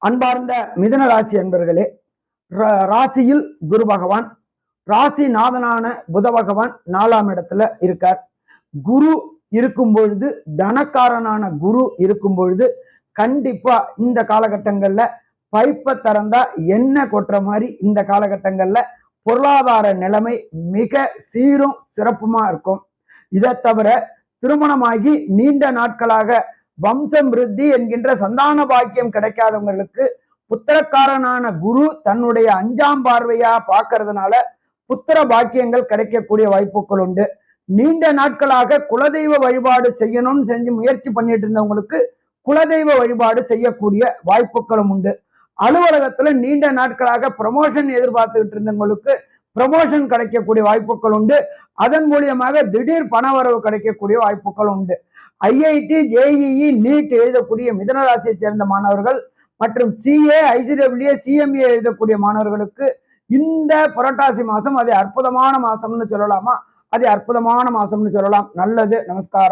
அன்பார்ந்த மிதுன ராசி அன்பர்களே, ராசியில் குரு பகவான், ராசி நாதனான புத பகவான் 4ஆம் இடத்துல இருக்கார். குரு இருக்கும் பொழுது, தனக்காரனான குரு இருக்கும் பொழுது கண்டிப்பா இந்த காலகட்டங்கள்ல பைப்பை திறந்தா எண்ணெய் கொட்டுற மாதிரி இந்த காலகட்டங்கள்ல பொருளாதார நிலைமை மிக சீரும் சிறப்புமா இருக்கும். இதை தவிர திருமணமாகி நீண்ட நாட்களாக வம்சம் விருத்தி என்கின்ற சந்தான பாக்கியம் கிடைக்காதவங்களுக்கு புத்திரக்காரனான குரு தன்னுடைய 5ஆம் பார்வையா பார்க்கறதுனால புத்திர பாக்கியங்கள் கிடைக்கக்கூடிய வாய்ப்புகள் உண்டு. நீண்ட நாட்களாக குலதெய்வ வழிபாடு செய்யணும்னு செஞ்சு முயற்சி பண்ணிட்டு இருந்தவங்களுக்கு குலதெய்வ வழிபாடு செய்யக்கூடிய வாய்ப்புகளும் உண்டு. அலுவலகத்துல நீண்ட நாட்களாக ப்ரமோஷன் எதிர்பார்த்துக்கிட்டு இருந்தவங்களுக்கு ப்ரமோஷன் கிடைக்கக்கூடிய வாய்ப்புகள் உண்டு. அதன் மூலியமாக திடீர் பணவரவு கிடைக்கக்கூடிய வாய்ப்புகள் உண்டு. ஐஐடி, ஜேஇஇ, நீட் எழுதக்கூடிய மிதுனராசியை சேர்ந்த மாணவர்கள் மற்றும் சிஏ, ஐசிடபிள்யூஏ, சிஎம்ஏ எழுதக்கூடிய மாணவர்களுக்கு இந்த புரட்டாசி மாசம் அது அற்புதமான மாசம்னு சொல்லலாமா? அது அற்புதமான மாசம்னு சொல்லலாம். நல்லது. நமஸ்காரம்.